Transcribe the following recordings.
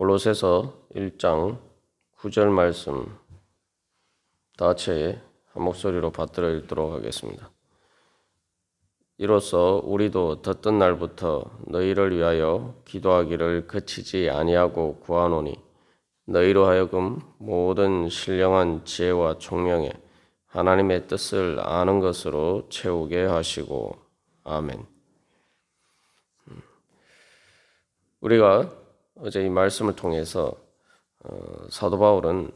골로새서 1장 9절 말씀 다 같이 한 목소리로 받들어 읽도록 하겠습니다. 이로써 우리도 듣던 날부터 너희를 위하여 기도하기를 그치지 아니하고 구하노니 너희로 하여금 모든 신령한 지혜와 총명에 하나님의 뜻을 아는 것으로 채우게 하시고 아멘. 우리가 어제 이 말씀을 통해서 사도 바울은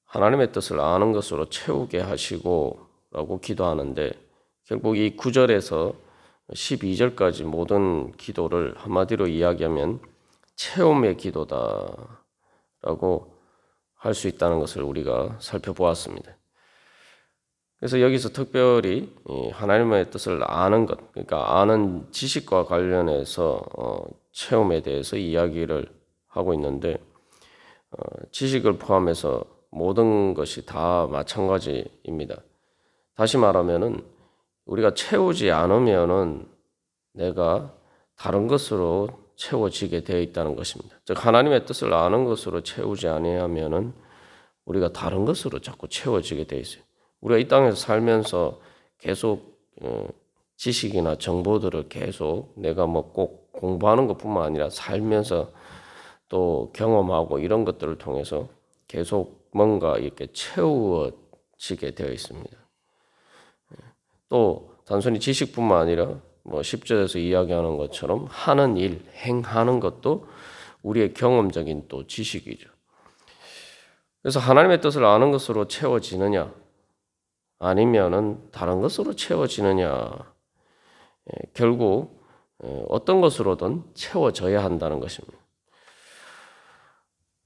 하나님의 뜻을 아는 것으로 채우게 하시고 라고 기도하는데, 결국 이 9절에서 12절까지 모든 기도를 한마디로 이야기하면 체험의 기도다 라고 할 수 있다는 것을 우리가 살펴보았습니다. 그래서 여기서 특별히 하나님의 뜻을 아는 것, 그러니까 아는 지식과 관련해서 체험에 대해서 이야기를 하고 있는데, 지식을 포함해서 모든 것이 다 마찬가지입니다. 다시 말하면은 우리가 채우지 않으면은 내가 다른 것으로 채워지게 되어 있다는 것입니다. 즉 하나님의 뜻을 아는 것으로 채우지 아니하면은 우리가 다른 것으로 자꾸 채워지게 되어 있어요. 우리가 이 땅에서 살면서 계속 지식이나 정보들을 계속 내가 뭐 꼭 공부하는 것뿐만 아니라 살면서 또 경험하고 이런 것들을 통해서 계속 뭔가 이렇게 채워지게 되어 있습니다. 또 단순히 지식뿐만 아니라 뭐 10절에서 이야기하는 것처럼 하는 일, 행하는 것도 우리의 경험적인 또 지식이죠. 그래서 하나님의 뜻을 아는 것으로 채워지느냐 아니면은 다른 것으로 채워지느냐, 결국 어떤 것으로든 채워져야 한다는 것입니다.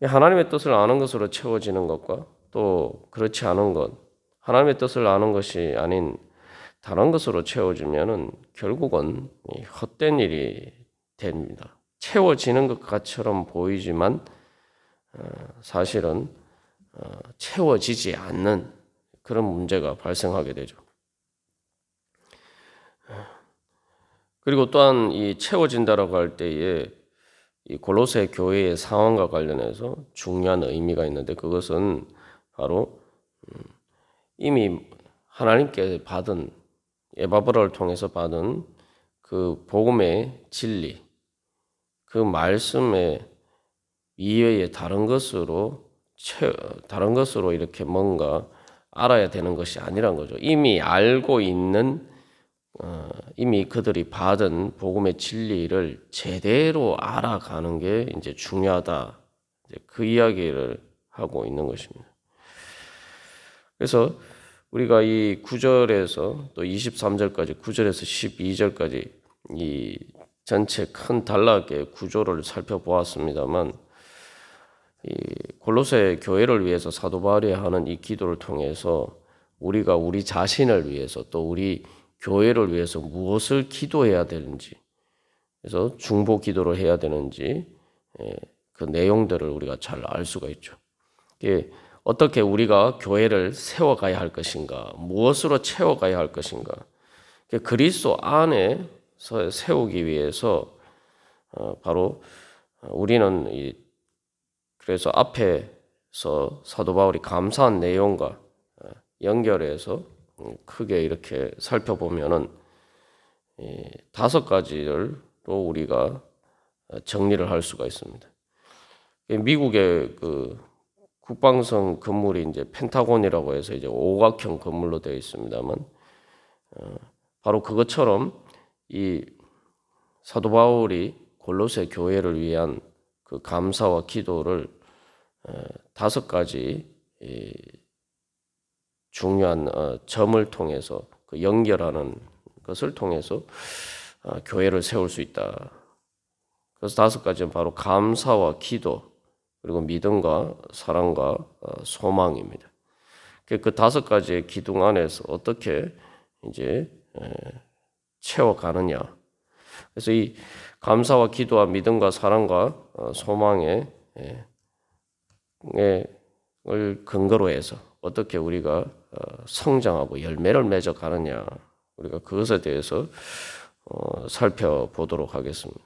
하나님의 뜻을 아는 것으로 채워지는 것과 또 그렇지 않은 것, 하나님의 뜻을 아는 것이 아닌 다른 것으로 채워지면은 결국은 헛된 일이 됩니다. 채워지는 것처럼 보이지만 사실은 채워지지 않는 그런 문제가 발생하게 되죠. 그리고 또한 이 채워진다라고 할 때에 이 골로새 교회의 상황과 관련해서 중요한 의미가 있는데, 그것은 바로 이미 하나님께 받은 에바브라를 통해서 받은 그 복음의 진리, 그 말씀의 이외의 다른 것으로 이렇게 뭔가 알아야 되는 것이 아니란 거죠. 이미 알고 있는 이미 그들이 받은 복음의 진리를 제대로 알아가는 게 이제 중요하다. 이제 그 이야기를 하고 있는 것입니다. 그래서 우리가 이 9절에서 또 23절까지, 9절에서 12절까지 이 전체 큰 단락의 구조를 살펴보았습니다만, 이 골로새 교회를 위해서 사도 바울이 하는 이 기도를 통해서 우리가 우리 자신을 위해서 또 우리 교회를 위해서 무엇을 기도해야 되는지, 그래서 중보 기도를 해야 되는지 그 내용들을 우리가 잘 알 수가 있죠. 어떻게 우리가 교회를 세워가야 할 것인가, 무엇으로 채워가야 할 것인가, 그리스도 안에서 세우기 위해서 바로 우리는 그래서 앞에서 사도 바울이 감사한 내용과 연결해서 크게 이렇게 살펴보면은 5가지로 우리가 정리를 할 수가 있습니다. 미국의 그 국방성 건물이 이제 펜타곤이라고 해서 이제 오각형 건물로 되어 있습니다만, 바로 그것처럼 이 사도 바울이 골로새 교회를 위한 그 감사와 기도를 5가지 중요한 점을 통해서 그 연결하는 것을 통해서 교회를 세울 수 있다. 그래서 5가지는 바로 감사와 기도, 그리고 믿음과 사랑과 소망입니다. 그 5가지의 기둥 안에서 어떻게 이제 채워가느냐. 그래서 이 감사와 기도와 믿음과 사랑과 소망을 근거로 해서 어떻게 우리가 성장하고 열매를 맺어가느냐, 우리가 그것에 대해서 살펴보도록 하겠습니다.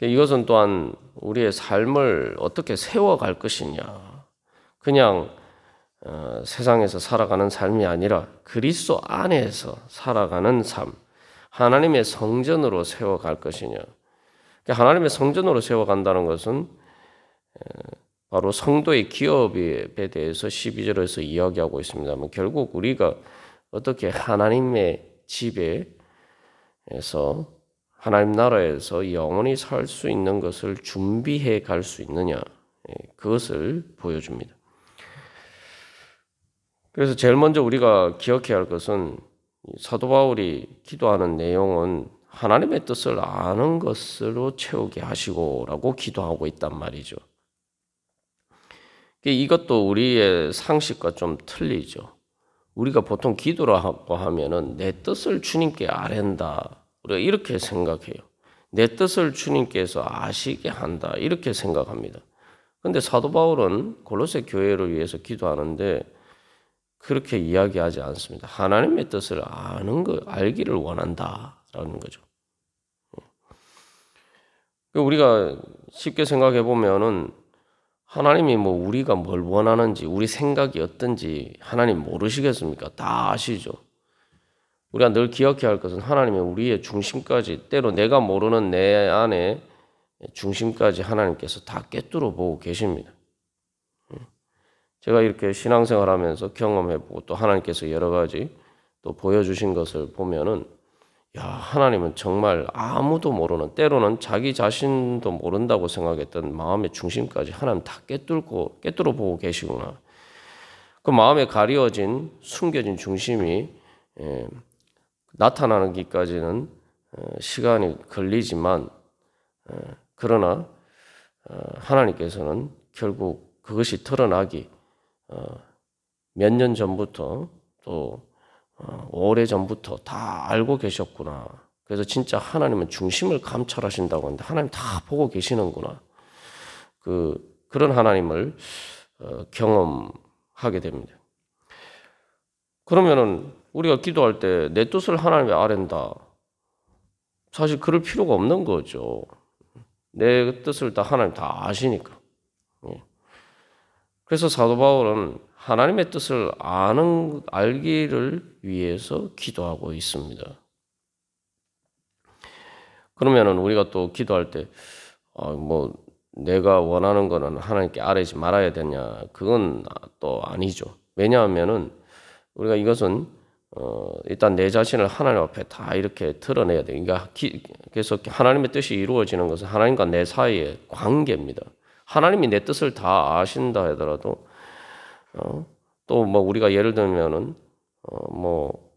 이것은 또한 우리의 삶을 어떻게 세워갈 것이냐. 그냥 세상에서 살아가는 삶이 아니라 그리스도 안에서 살아가는 삶, 하나님의 성전으로 세워갈 것이냐. 하나님의 성전으로 세워간다는 것은 바로 성도의 기업에 대해서 12절에서 이야기하고 있습니다만, 결국 우리가 어떻게 하나님의 집에서 하나님 나라에서 영원히 살 수 있는 것을 준비해 갈 수 있느냐, 그것을 보여줍니다. 그래서 제일 먼저 우리가 기억해야 할 것은 사도 바울이 기도하는 내용은 하나님의 뜻을 아는 것으로 채우게 하시고라고 기도하고 있단 말이죠. 이것도 우리의 상식과 좀 틀리죠. 우리가 보통 기도라고 하면은 내 뜻을 주님께 아랜다, 우리가 이렇게 생각해요. 내 뜻을 주님께서 아시게 한다, 이렇게 생각합니다. 그런데 사도 바울은 골로새 교회를 위해서 기도하는데 그렇게 이야기하지 않습니다. 하나님의 뜻을 아는 거, 알기를 원한다라는 거죠. 우리가 쉽게 생각해 보면은 하나님이 우리가 뭘 원하는지, 우리 생각이 어떤지 하나님 모르시겠습니까? 다 아시죠. 우리가 늘 기억해야 할 것은 하나님의 우리의 중심까지, 때로 내가 모르는 내 안에 중심까지 하나님께서 다 꿰뚫어 보고 계십니다. 제가 이렇게 신앙생활하면서 경험해보고 또 하나님께서 여러 가지 또 보여주신 것을 보면은, 야, 하나님은 정말 아무도 모르는, 때로는 자기 자신도 모른다고 생각했던 마음의 중심까지 하나님 다 꿰뚫어 보고 계시구나. 그 마음에 가려진, 숨겨진 중심이 나타나기까지는 시간이 걸리지만, 그러나 하나님께서는 결국 그것이 드러나기 몇 년 전부터 또 오래 전부터 다 알고 계셨구나. 그래서 진짜 하나님은 중심을 감찰하신다고 하는데 하나님 다 보고 계시는구나. 그런 하나님을 경험하게 됩니다. 그러면은 우리가 기도할 때 내 뜻을 하나님에 아랜다, 사실 그럴 필요가 없는 거죠. 내 뜻을 다 하나님 다 아시니까. 그래서 사도 바울은 하나님의 뜻을 알기를 위해서 기도하고 있습니다. 그러면은 우리가 또 기도할 때, 내가 원하는 거는 하나님께 아뢰지 말아야 되냐? 그건 또 아니죠. 왜냐하면은 우리가 이것은 일단 내 자신을 하나님 앞에 다 이렇게 드러내야 돼요. 그러니까 그래서 하나님의 뜻이 이루어지는 것은 하나님과 내 사이의 관계입니다. 하나님이 내 뜻을 다 아신다 하더라도 또 우리가 예를 들면은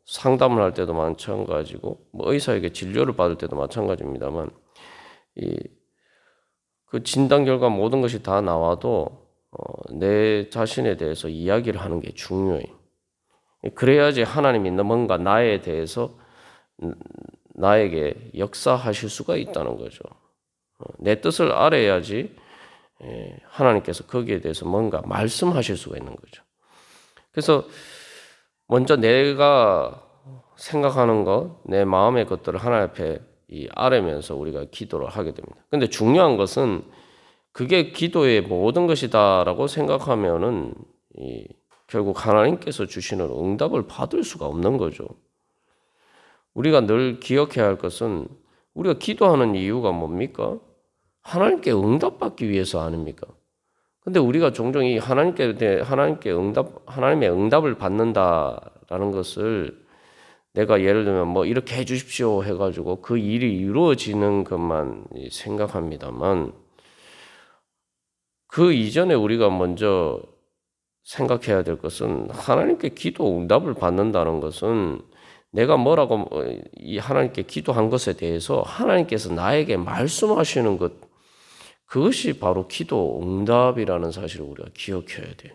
상담을 할 때도 마찬가지고 의사에게 진료를 받을 때도 마찬가지입니다만, 그 진단 결과 모든 것이 다 나와도 내 자신에 대해서 이야기를 하는 게 중요해요. 그래야지 하나님이 뭔가 나에 대해서 나에게 역사하실 수가 있다는 거죠. 내 뜻을 알아야지 하나님께서 거기에 대해서 뭔가 말씀하실 수가 있는 거죠. 그래서 먼저 내가 생각하는 것, 내 마음의 것들을 하나님 앞에 아뢰면서 우리가 기도를 하게 됩니다. 근데 중요한 것은 그게 기도의 모든 것이다라고 생각하면은 결국 하나님께서 주시는 응답을 받을 수가 없는 거죠. 우리가 늘 기억해야 할 것은 우리가 기도하는 이유가 뭡니까? 하나님께 응답받기 위해서 아닙니까? 근데 우리가 종종 이 하나님의 응답을 받는다라는 것을 내가 예를 들면 이렇게 해 주십시오 해가지고 그 일이 이루어지는 것만 생각합니다만, 그 이전에 우리가 먼저 생각해야 될 것은 하나님께 기도 응답을 받는다는 것은 내가 뭐라고 이 하나님께 기도한 것에 대해서 하나님께서 나에게 말씀하시는 것, 그것이 바로 기도 응답이라는 사실을 우리가 기억해야 돼요.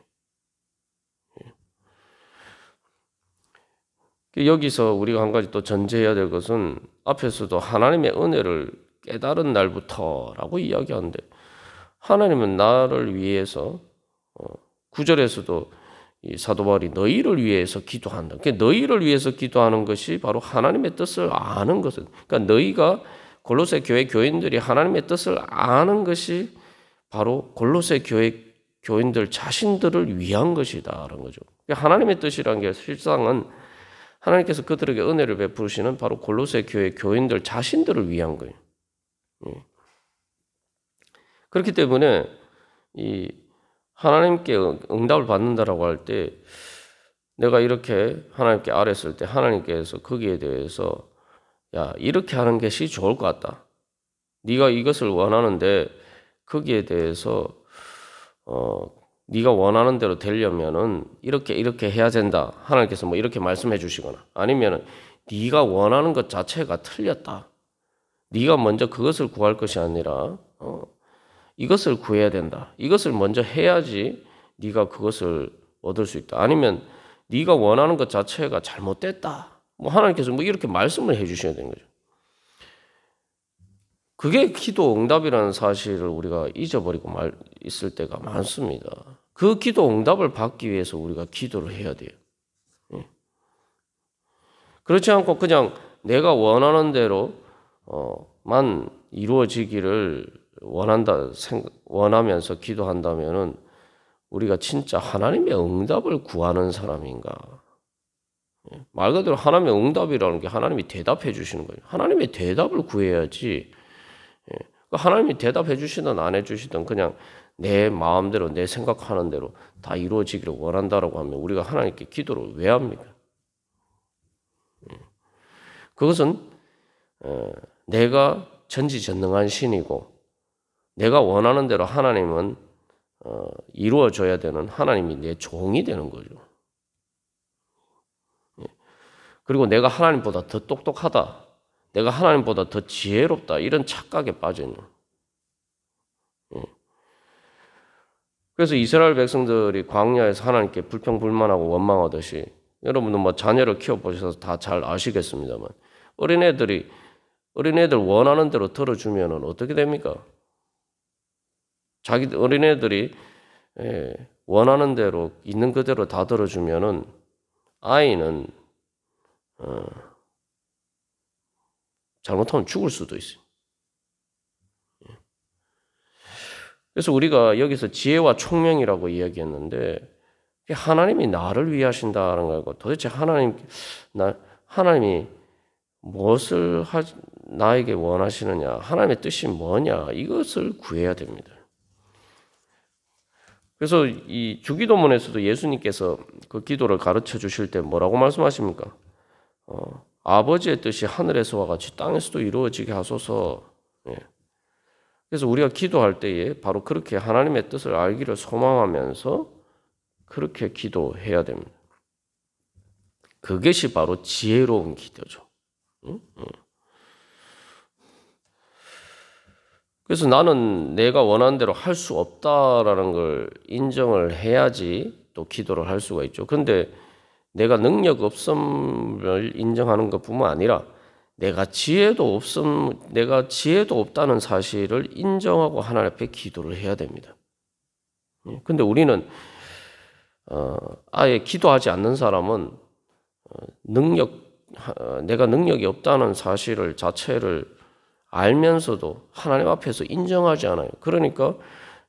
여기서 우리가 한 가지 또 전제해야 될 것은 앞에서도 하나님의 은혜를 깨달은 날부터라고 이야기하는데, 하나님은 나를 위해서 9절에서도 이 사도 바울이 너희를 위해서 기도한다. 그러니까 너희를 위해서 기도하는 것이 바로 하나님의 뜻을 아는 것은, 그러니까 너희가 골로새 교회 교인들이 하나님의 뜻을 아는 것이 바로 골로새 교회 교인들 자신들을 위한 것이다라는 거죠. 하나님의 뜻이라는 게 실상은 하나님께서 그들에게 은혜를 베푸시는 바로 골로새 교회 교인들 자신들을 위한 거예요. 그렇기 때문에 이 하나님께 응답을 받는다라고 할 때 내가 이렇게 하나님께 아뢰었을 때 하나님께서 거기에 대해서 야, 이렇게 하는 것이 좋을 것 같다. 네가 이것을 원하는데 거기에 대해서 네가 원하는 대로 되려면은 이렇게 해야 된다. 하나님께서 뭐 이렇게 말씀해 주시거나 아니면은 네가 원하는 것 자체가 틀렸다. 네가 먼저 그것을 구할 것이 아니라 이것을 구해야 된다. 이것을 먼저 해야지 네가 그것을 얻을 수 있다. 아니면 네가 원하는 것 자체가 잘못됐다. 뭐 하나님께서 뭐 이렇게 말씀을 해주셔야 되는 거죠. 그게 기도 응답이라는 사실을 우리가 잊어버리고 있을 때가 많습니다. 그 기도 응답을 받기 위해서 우리가 기도를 해야 돼요. 그렇지 않고 그냥 내가 원하는 대로만 이루어지기를 원하면서 기도한다면은 우리가 진짜 하나님의 응답을 구하는 사람인가? 말 그대로 하나님의 응답이라는 게 하나님이 대답해 주시는 거예요. 하나님의 대답을 구해야지. 하나님이 대답해 주시든 안 해주시든 그냥 내 마음대로 내 생각하는 대로 다 이루어지기를 원한다라고 하면 우리가 하나님께 기도를 왜 합니까? 그것은 내가 전지전능한 신이고 내가 원하는 대로 하나님은 이루어져야 되는 하나님이 내 종이 되는 거죠. 그리고 내가 하나님보다 더 똑똑하다. 내가 하나님보다 더 지혜롭다. 이런 착각에 빠져 있는. 그래서 이스라엘 백성들이 광야에서 하나님께 불평불만하고 원망하듯이 여러분도 뭐 자녀를 키워보셔서 다 잘 아시겠습니다만 어린애들 원하는 대로 들어주면 어떻게 됩니까? 자기 어린애들이 원하는 대로 있는 그대로 다 들어주면은 아이는 잘못하면 죽을 수도 있어요. 그래서 우리가 여기서 지혜와 총명이라고 이야기했는데 하나님이 나를 위하신다는 거고 도대체 하나님이 무엇을 나에게 원하시느냐, 하나님의 뜻이 뭐냐 이것을 구해야 됩니다. 그래서 이 주기도문에서도 예수님께서 그 기도를 가르쳐 주실 때 뭐라고 말씀하십니까? 아버지의 뜻이 하늘에서와 같이 땅에서도 이루어지게 하소서. 그래서 우리가 기도할 때에 바로 그렇게 하나님의 뜻을 알기를 소망하면서 그렇게 기도해야 됩니다. 그것이 바로 지혜로운 기도죠. 그래서 나는 내가 원하는 대로 할 수 없다라는 걸 인정을 해야지 또 기도를 할 수가 있죠. 그런데 내가 능력 없음을 인정하는 것뿐만 아니라 내가 지혜도 없다는 사실을 인정하고 하나님 앞에 기도를 해야 됩니다. 근데 우리는 아예 기도하지 않는 사람은 내가 능력이 없다는 사실을 자체를 알면서도 하나님 앞에서 인정하지 않아요. 그러니까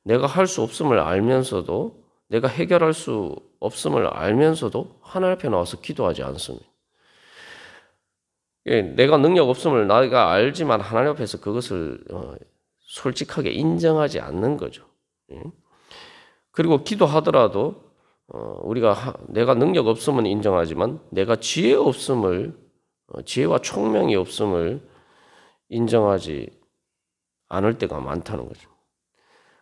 내가 할 수 없음을 알면서도 내가 해결할 수 없음을 알면서도 하나님 앞에 나와서 기도하지 않습니다. 내가 능력 없음을 내가 알지만 하나님 앞에서 그것을 솔직하게 인정하지 않는 거죠. 그리고 기도하더라도 내가 능력 없음은 인정하지만 내가 지혜와 총명이 없음을 인정하지 않을 때가 많다는 거죠.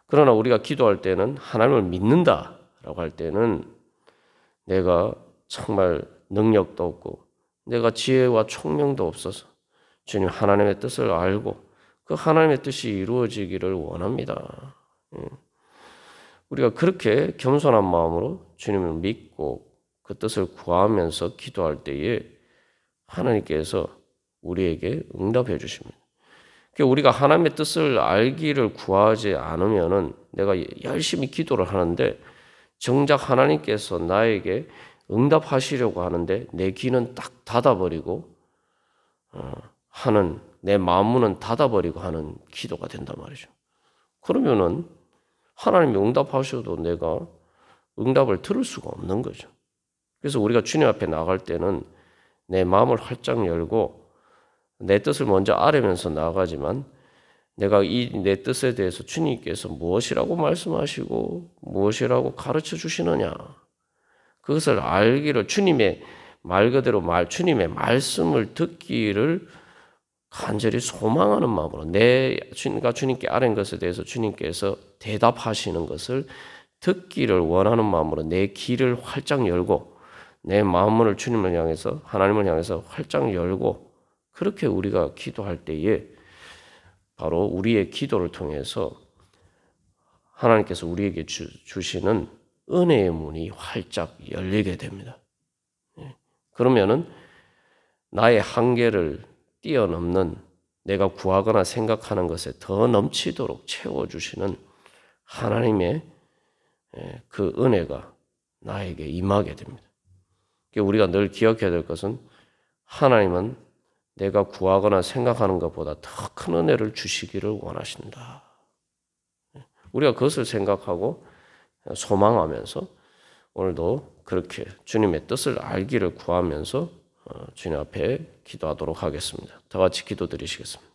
그러나 우리가 기도할 때는 하나님을 믿는다라고 할 때는 내가 정말 능력도 없고 내가 지혜와 총명도 없어서 주님 하나님의 뜻을 알고 그 하나님의 뜻이 이루어지기를 원합니다. 우리가 그렇게 겸손한 마음으로 주님을 믿고 그 뜻을 구하면서 기도할 때에 하나님께서 우리에게 응답해 주십니다. 우리가 하나님의 뜻을 알기를 구하지 않으면은 내가 열심히 기도를 하는데 정작 하나님께서 나에게 응답하시려고 하는데 내 귀는 딱 닫아버리고 하는 내 마음 문은 닫아버리고 하는 기도가 된단 말이죠. 그러면은 하나님이 응답하셔도 내가 응답을 들을 수가 없는 거죠. 그래서 우리가 주님 앞에 나갈 때는 내 마음을 활짝 열고 내 뜻을 먼저 아뢰면서 나가지만 내가 이 내 뜻에 대해서 주님께서 무엇이라고 말씀하시고 무엇이라고 가르쳐 주시느냐, 그것을 알기를, 주님의 말 그대로 주님의 말씀을 듣기를 간절히 소망하는 마음으로, 내가 주님께 아뢰는 것에 대해서 주님께서 대답하시는 것을 듣기를 원하는 마음으로 내 귀를 활짝 열고 내 마음문을 주님을 향해서, 하나님을 향해서 활짝 열고, 그렇게 우리가 기도할 때에 바로 우리의 기도를 통해서 하나님께서 우리에게 주시는 은혜의 문이 활짝 열리게 됩니다. 그러면은 나의 한계를 뛰어넘는, 내가 구하거나 생각하는 것에 더 넘치도록 채워주시는 하나님의 그 은혜가 나에게 임하게 됩니다. 우리가 늘 기억해야 될 것은 하나님은 내가 구하거나 생각하는 것보다 더 큰 은혜를 주시기를 원하신다. 우리가 그것을 생각하고 소망하면서 오늘도 그렇게 주님의 뜻을 알기를 구하면서 주님 앞에 기도하도록 하겠습니다. 다 같이 기도드리시겠습니다.